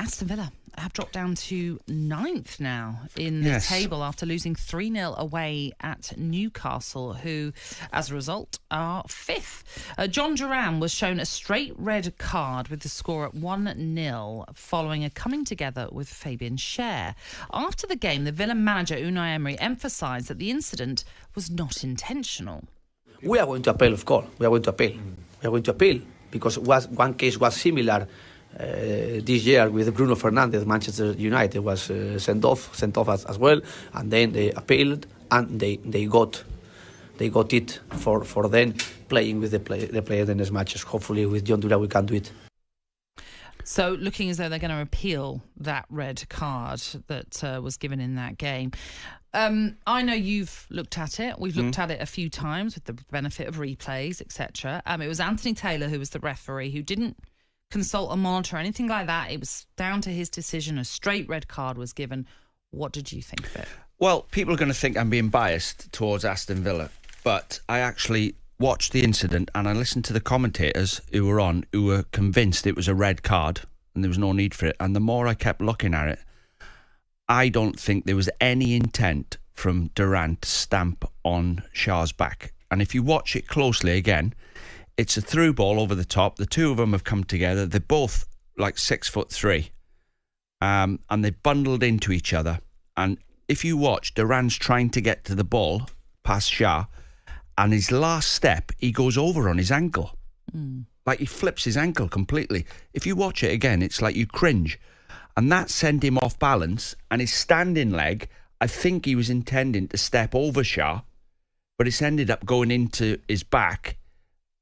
Aston Villa have dropped down to 9th now in the table after losing 3-0 away at Newcastle, who, as a result, are 5th. Jhon Duran was shown a straight red card with the score at 1-0 following a coming together with Fabian Schär. After the game, the Villa manager Unai Emery emphasised that the incident was not intentional. We are going to appeal, of course. We are going to appeal. We are going to appeal because one case was similar this year with Bruno Fernandes. Manchester United was sent off as well, and then they appealed and they got it for them playing with the player the next matches. Hopefully with Jhon Duran we can do it. So looking as though they're going to appeal that red card that was given in that game. I know you've looked at it. We've looked at it a few times with the benefit of replays, etc. It was Anthony Taylor who was the referee, who didn't consult a monitor or anything like that. It was down to his decision. A straight red card was given. What did you think of it? Well, people are going to think I'm being biased towards Aston Villa, but I actually watched the incident and I listened to the commentators who were convinced it was a red card and there was no need for it. And the more I kept looking at it, I don't think there was any intent from Duran to stamp on Schär's back. And if you watch it closely again, it's a through ball over the top. The two of them have come together. They're both like 6'3", and they bundled into each other. And if you watch, Duran's trying to get to the ball past Schär, and his last step, he goes over on his ankle. Like he flips his ankle completely. If you watch it again, it's like you cringe. And that sent him off balance, and his standing leg, I think he was intending to step over Schär, but it's ended up going into his back,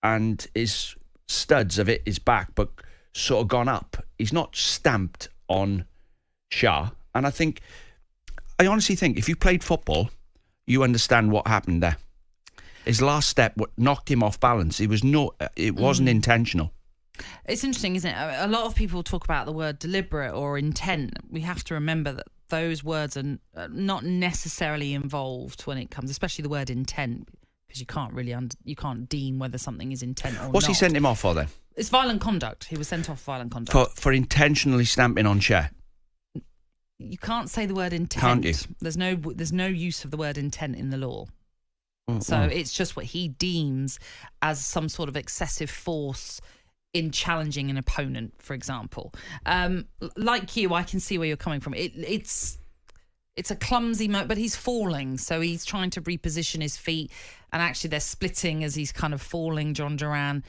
and his studs of it, his back, but sort of gone up. He's not stamped on Schär. And I honestly think if you played football, you understand what happened there. His last step knocked him off balance. It wasn't intentional. It's interesting, isn't it? A lot of people talk about the word deliberate or intent. We have to remember that those words are not necessarily involved when it comes, especially the word intent, because you can't really you can't deem whether something is intent or not. What's he sent him off for then? It's violent conduct. He was sent off violent conduct. For intentionally stamping on Schär? You can't say the word intent. Can't you? There's no use of the word intent in the law. So it's just what he deems as some sort of excessive force in challenging an opponent, for example. Like you, I can see where you're coming from. It's a clumsy but he's falling, so he's trying to reposition his feet, and actually they're splitting as he's kind of falling, Jhon Duran.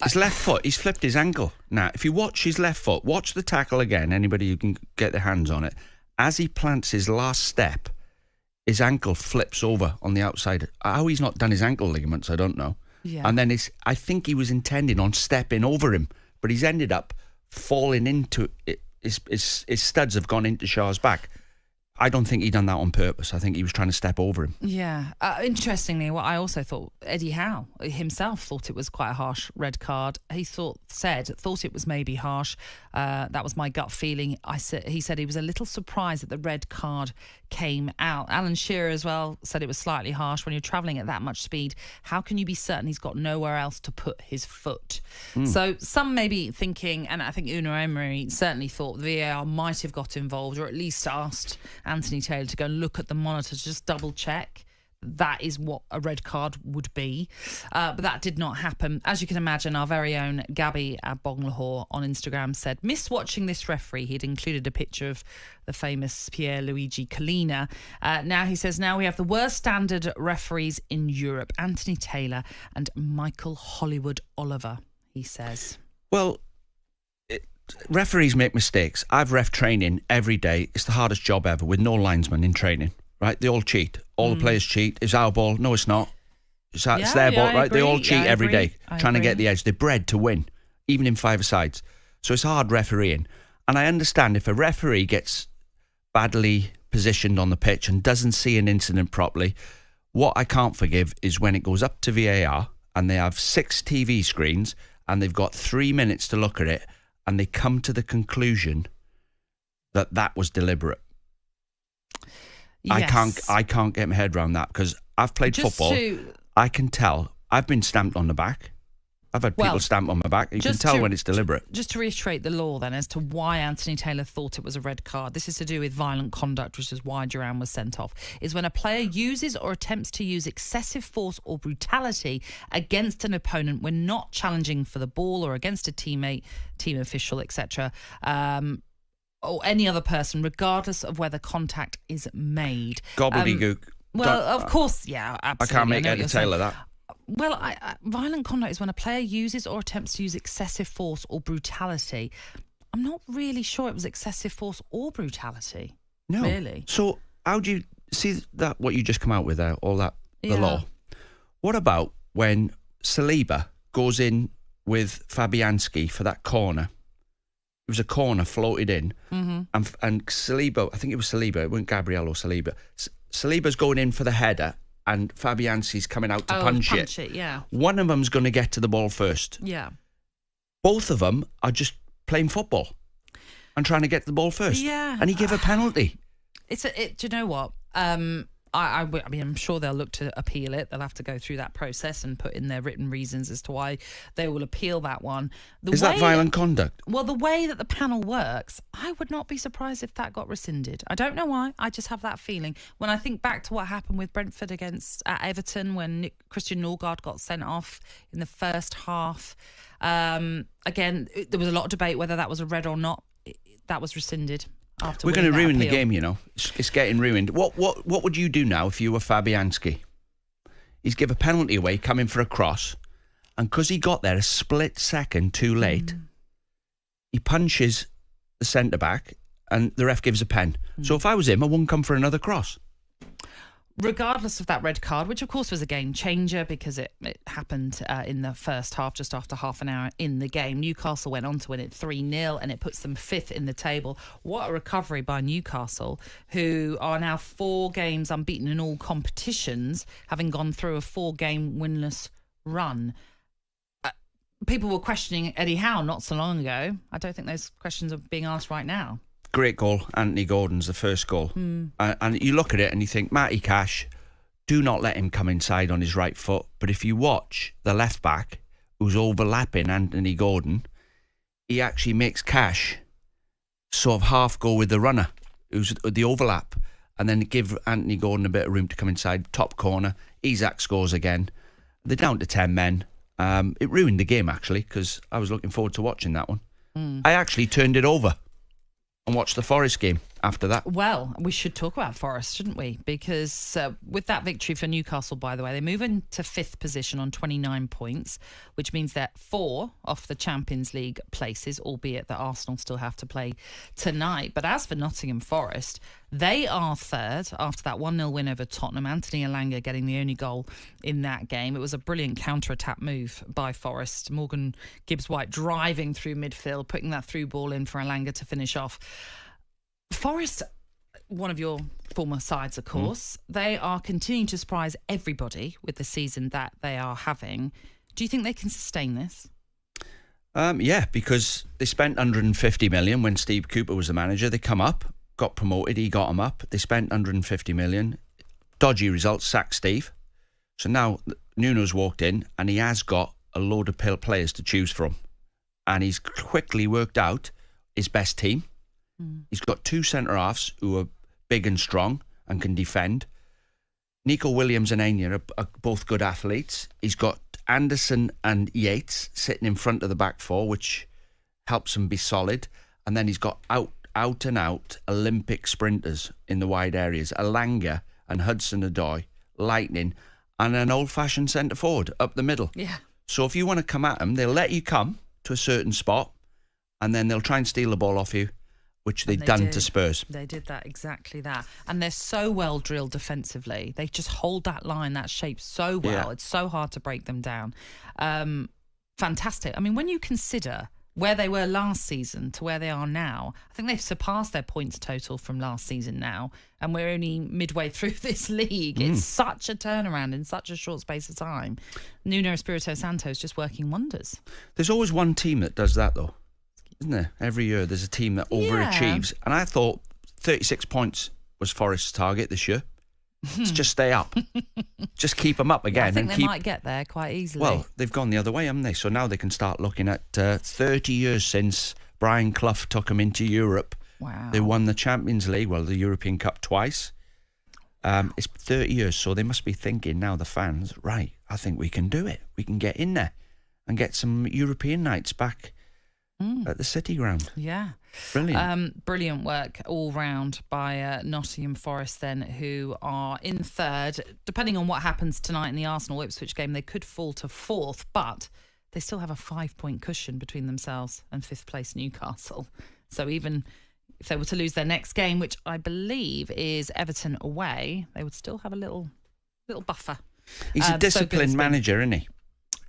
His left foot, he's flipped his ankle. Now, if you watch his left foot, watch the tackle again, anybody who can get their hands on it. As he plants his last step, his ankle flips over on the outside. How he's not done his ankle ligaments, I don't know. Yeah. And then I think he was intending on stepping over him, but he's ended up falling into it. His studs have gone into Schär's back. I don't think he done that on purpose. I think he was trying to step over him. Yeah. Interestingly, what I also thought, Eddie Howe himself thought it was quite a harsh red card. He thought it was maybe harsh. That was my gut feeling. He said he was a little surprised that the red card came out. Alan Shearer as well said it was slightly harsh. When you're travelling at that much speed, how can you be certain he's got nowhere else to put his foot? So some may be thinking, and I think Unai Emery certainly thought the VAR might have got involved, or at least asked Anthony Taylor to go and look at the monitor to just double check that is what a red card would be. But that did not happen. As you can imagine, our very own Gabby Bonglahor on Instagram said, "Miss watching this referee." He'd included a picture of the famous Pierluigi Collina. Now he says, now we have the worst standard referees in Europe, Anthony Taylor and Michael Hollywood Oliver, he says. Well, referees make mistakes. I've ref training every day. It's the hardest job ever with no linesman in training, right? They all cheat. All the players cheat. It's our ball. No, it's not. It's their ball, right? They all cheat every day, trying to get the edge. They're bred to win, even in five-a-sides. So it's hard refereeing. And I understand if a referee gets badly positioned on the pitch and doesn't see an incident properly, what I can't forgive is when it goes up to VAR and they have 6 TV screens and they've got 3 minutes to look at it and they come to the conclusion that that was deliberate. Yes. I can't get my head around that because I've played football. I can tell. I've been stamped on the back. I've had people stamp on my back. You can tell when it's deliberate. Just to reiterate the law then as to why Anthony Taylor thought it was a red card. This is to do with violent conduct, which is why Duran was sent off. Is when a player uses or attempts to use excessive force or brutality against an opponent when not challenging for the ball or against a teammate, team official, etc., or any other person, regardless of whether contact is made. Gobbledygook. Well, of course, yeah, absolutely. I can't make head or tail of that. Well, violent conduct is when a player uses or attempts to use excessive force or brutality. I'm not really sure it was excessive force or brutality. No. Really. So how do you see that, what you just come out with there, all that, the law? What about when Saliba goes in with Fabianski for that corner? It was a corner floated in. And Saliba, I think it was Saliba, it wasn't Gabriel or Saliba. Saliba's going in for the header and Fabianski's coming out to punch it. Yeah. One of them's going to get to the ball first. Yeah. Both of them are just playing football and trying to get the ball first. Yeah. And he gave a penalty. Do you know what? I mean, I'm sure they'll look to appeal it. They'll have to go through that process and put in their written reasons as to why they will appeal that one. Is that violent conduct? Well, the way that the panel works, I would not be surprised if that got rescinded. I don't know why. I just have that feeling. When I think back to what happened with Brentford against Everton when Christian Norgard got sent off in the first half, again, there was a lot of debate whether that was a red or not. That was rescinded. We're going to ruin the game, you know. It's getting ruined. What would you do now if you were Fabianski? He's give a penalty away, coming for a cross, and because he got there a split second too late, he punches the centre-back, and the ref gives a pen. So if I was him, I wouldn't come for another cross. Regardless of that red card, which of course was a game changer because it happened in the first half, just after half an hour in the game. Newcastle went on to win it 3-0 and it puts them 5th in the table. What a recovery by Newcastle, who are now 4 games unbeaten in all competitions, having gone through a 4-game winless run. People were questioning Eddie Howe not so long ago. I don't think those questions are being asked right now. Great goal, Anthony Gordon's the first goal. And you look at it and you think, Matty Cash, do not let him come inside on his right foot. But if you watch the left back, who's overlapping Anthony Gordon, he actually makes Cash sort of half go with the runner, who's the overlap, and then give Anthony Gordon a bit of room to come inside. Top corner, Isak scores again. They're down to 10 men. It ruined the game, actually, because I was looking forward to watching that one. I actually turned it over and watch the Forest game after that. Well, we should talk about Forest, shouldn't we? Because with that victory for Newcastle, by the way, they move into 5th position on 29 points, which means they're 4 off the Champions League places, albeit that Arsenal still have to play tonight. But as for Nottingham Forest, they are 3rd after that 1-0 win over Tottenham. Anthony Elanga getting the only goal in that game. It was a brilliant counter-attack move by Forest. Morgan Gibbs-White driving through midfield, putting that through ball in for Elanga to finish off. Forest, one of your former sides, of course, they are continuing to surprise everybody with the season that they are having. Do you think they can sustain this? Yeah, because they spent 150 million when Steve Cooper was the manager. They come up, got promoted, he got them up. They spent 150 million. Dodgy results, sacked Steve. So now Nuno's walked in and he has got a load of players to choose from. And he's quickly worked out his best team. He's got 2 centre-halves who are big and strong and can defend. Nico Williams and Anya are both good athletes. He's got Anderson and Yates sitting in front of the back 4, which helps him be solid. And then he's got out-and-out Olympic sprinters in the wide areas. Elanga and Hudson-Odoi, lightning, and an old-fashioned centre-forward up the middle. Yeah. So if you want to come at them, they'll let you come to a certain spot and then they'll try and steal the ball off you, which they've done to Spurs. They did that, exactly that. And they're so well drilled defensively. They just hold that line, that shape so well. Yeah. It's so hard to break them down. Fantastic. I mean, when you consider where they were last season to where they are now, I think they've surpassed their points total from last season now. And we're only midway through this league. It's such a turnaround in such a short space of time. Nuno Espirito Santo is just working wonders. There's always one team that does that, though. Isn't there? Every year there's a team that overachieves. And I thought 36 points was Forest's target this year. Just stay up. Just keep them up again. I think and they might get there quite easily. Well, they've gone the other way, haven't they? So now they can start looking at 30 years since Brian Clough took them into Europe. Wow. They won the Champions League, well, the European Cup twice. It's 30 years, so they must be thinking now, the fans, right, I think we can do it. We can get in there and get some European nights back at the City Ground. Yeah. Brilliant. Brilliant work all round by Nottingham Forest then, who are in third. Depending on what happens tonight in the Arsenal-Ipswich game, they could fall to fourth, but they still have a 5-point cushion between themselves and fifth place Newcastle. So even if they were to lose their next game, which I believe is Everton away, they would still have a little buffer. He's a disciplined manager, isn't he?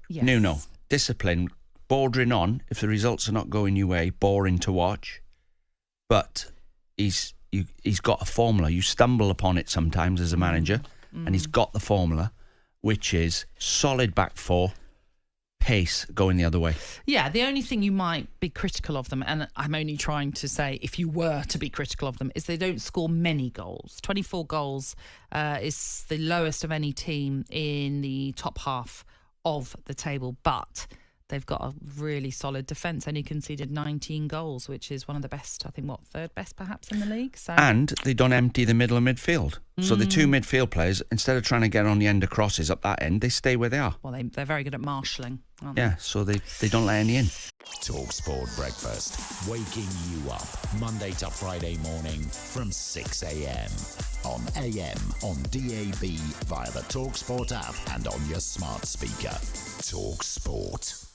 Yes. Nuno. Discipline, bordering on, if the results are not going your way, boring to watch. But he's got a formula. You stumble upon it sometimes as a manager, and he's got the formula, which is solid back four, pace going the other way. Yeah, the only thing you might be critical of them, and I'm only trying to say if you were to be critical of them, is they don't score many goals. 24 goals is the lowest of any team in the top half of the table, but they've got a really solid defence. Only conceded 19 goals, which is one of the best, I think, third best perhaps in the league. So. And they don't empty the middle of midfield. So the two midfield players, instead of trying to get on the end of crosses up that end, they stay where they are. Well, they're very good at marshalling, aren't they? Yeah, so they don't let any in. talkSPORT Breakfast, waking you up Monday to Friday morning from 6 a.m. on AM, on DAB, via the talkSPORT app and on your smart speaker. talkSPORT.